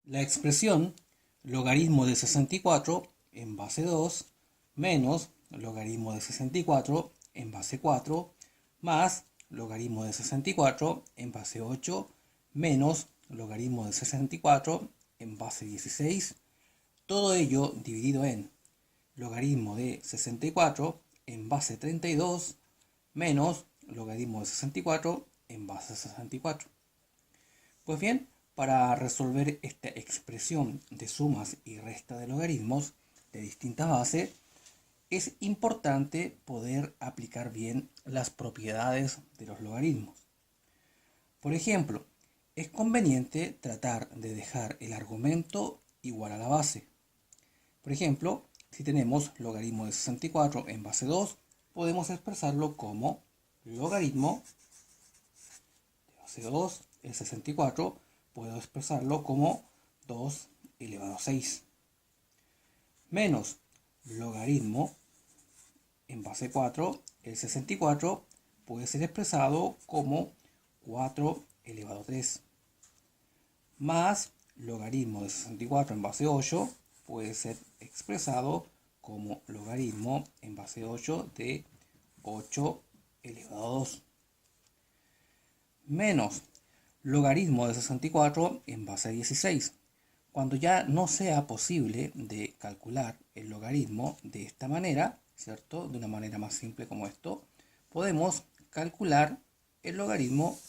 La expresión logaritmo de 64 en base 2 menos logaritmo de 64 en base 4 más logaritmo de 64 en base 8 menos logaritmo de 64 en base 16, todo ello dividido en logaritmo de 64 en base 32 menos logaritmo de 64 en base 64. Pues bien, para resolver esta expresión de sumas y resta de logaritmos de distintas bases, es importante poder aplicar bien las propiedades de los logaritmos. Por ejemplo, es conveniente tratar de dejar el argumento igual a la base. Por ejemplo, si tenemos logaritmo de 64 en base 2, podemos expresarlo como logaritmo de base 2, el 64, puedo expresarlo como 2 elevado a 6, menos logaritmo en base 4, el 64 puede ser expresado como 4 elevado a 3, más logaritmo de 64 en base 8 puede ser expresado como logaritmo en base 8 de 8 elevado a 2, menos logaritmo de 64 en base 16. Cuando ya no sea posible de calcular el logaritmo de esta manera, ¿cierto? De una manera más simple como esto, podemos calcular el logaritmo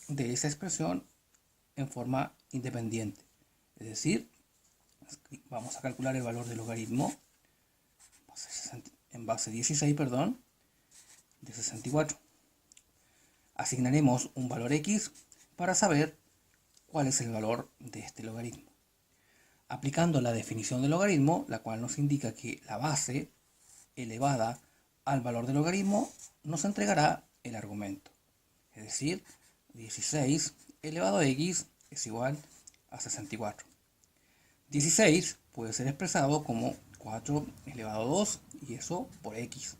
de esa expresión en forma independiente. Es decir, vamos a calcular el valor del logaritmo en base 16, perdón, de 64. Asignaremos un valor x para saber cuál es el valor de este logaritmo. Aplicando la definición del logaritmo, la cual nos indica que la base elevada al valor del logaritmo nos entregará el argumento. Es decir, 16 elevado a x es igual a 64. 16 puede ser expresado como 4 elevado a 2 y eso por x.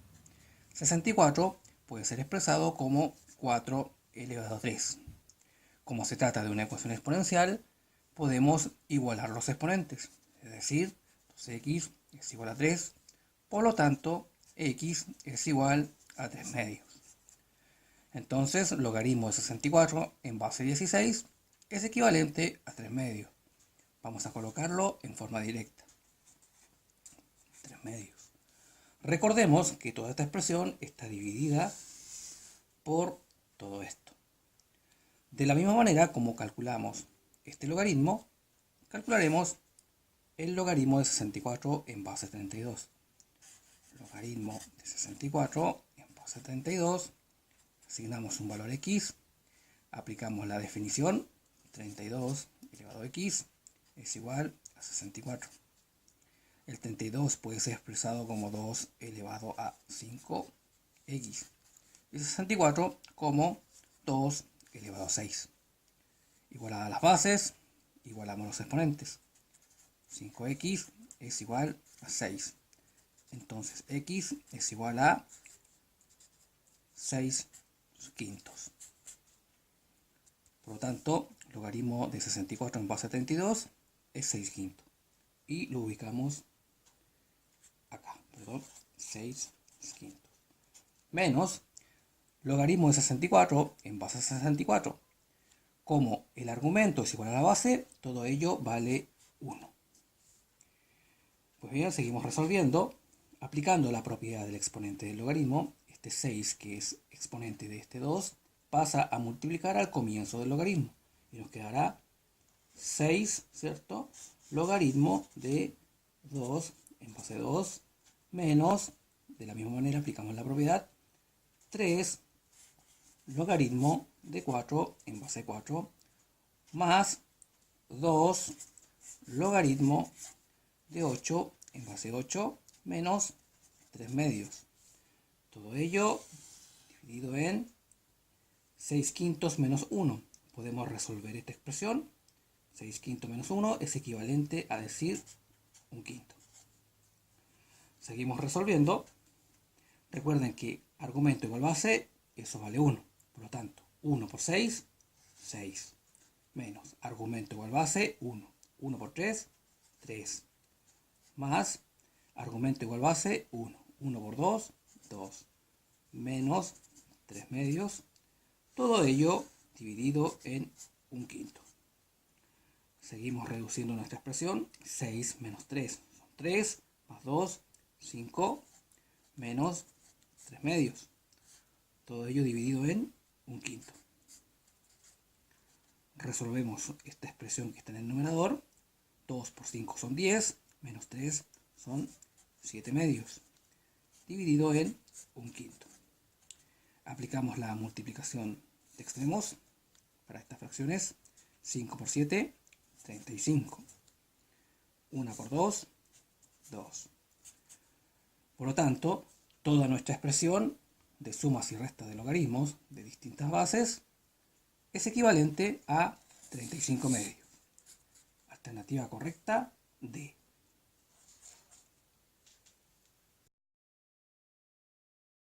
64 puede ser expresado como 4 elevado a 3. Como se trata de una ecuación exponencial, podemos igualar los exponentes, es decir, 2x es igual a 3, por lo tanto, x es igual a 3 medios. Entonces, logaritmo de 64 en base 16 es equivalente a 3 medios. Vamos a colocarlo en forma directa. 3 medios. Recordemos que toda esta expresión está dividida por todo esto. De la misma manera como calculamos este logaritmo, calcularemos el logaritmo de 64 en base 32. Logaritmo de 64 en base 32, asignamos un valor x, aplicamos la definición, 32 elevado a x es igual a 64. El 32 puede ser expresado como 2 elevado a 5x y 64 como 2 elevado a 6. Igualadas las bases, igualamos los exponentes. 5x es igual a 6. Entonces x es igual a 6 quintos. Por lo tanto, logaritmo de 64 en base 32 es 6 quintos. Y lo ubicamos acá, 6 quintos. Menos logaritmo de 64 en base 64. Como el argumento es igual a la base, todo ello vale 1. Pues bien, seguimos resolviendo. Aplicando la propiedad del exponente del logaritmo, este 6, que es exponente de este 2, pasa a multiplicar al comienzo del logaritmo. Y nos quedará 6, ¿cierto? Logaritmo de 2 en base 2 menos, de la misma manera aplicamos la propiedad, 3 logaritmo de 4 en base 4 más 2 logaritmo de 8 en base 8 menos 3 medios. Todo ello dividido en 6 quintos menos 1. Podemos resolver esta expresión. 6 quintos menos 1 es equivalente a decir 1 quinto. Seguimos resolviendo. Recuerden que argumento igual base, eso vale 1. Por lo tanto, 1 por 6, 6. Menos argumento igual base, 1. 1 por 3, 3. Más, argumento igual base, 1. 1 por 2, 2. Menos 3 medios. Todo ello dividido en 1/5. Seguimos reduciendo nuestra expresión. 6 menos 3 son 3, más 2, 5, menos 3 medios. Todo ello dividido en 1/5. Resolvemos esta expresión que está en el numerador. 2 por 5 son 10, menos 3 son 7 medios, dividido en 1/5. Aplicamos la multiplicación de extremos para estas fracciones. 5 por 7, 35. 1 por 2, 2. Por lo tanto, toda nuestra expresión de sumas y restas de logaritmos de distintas bases es equivalente a 35 medios. Alternativa correcta, D.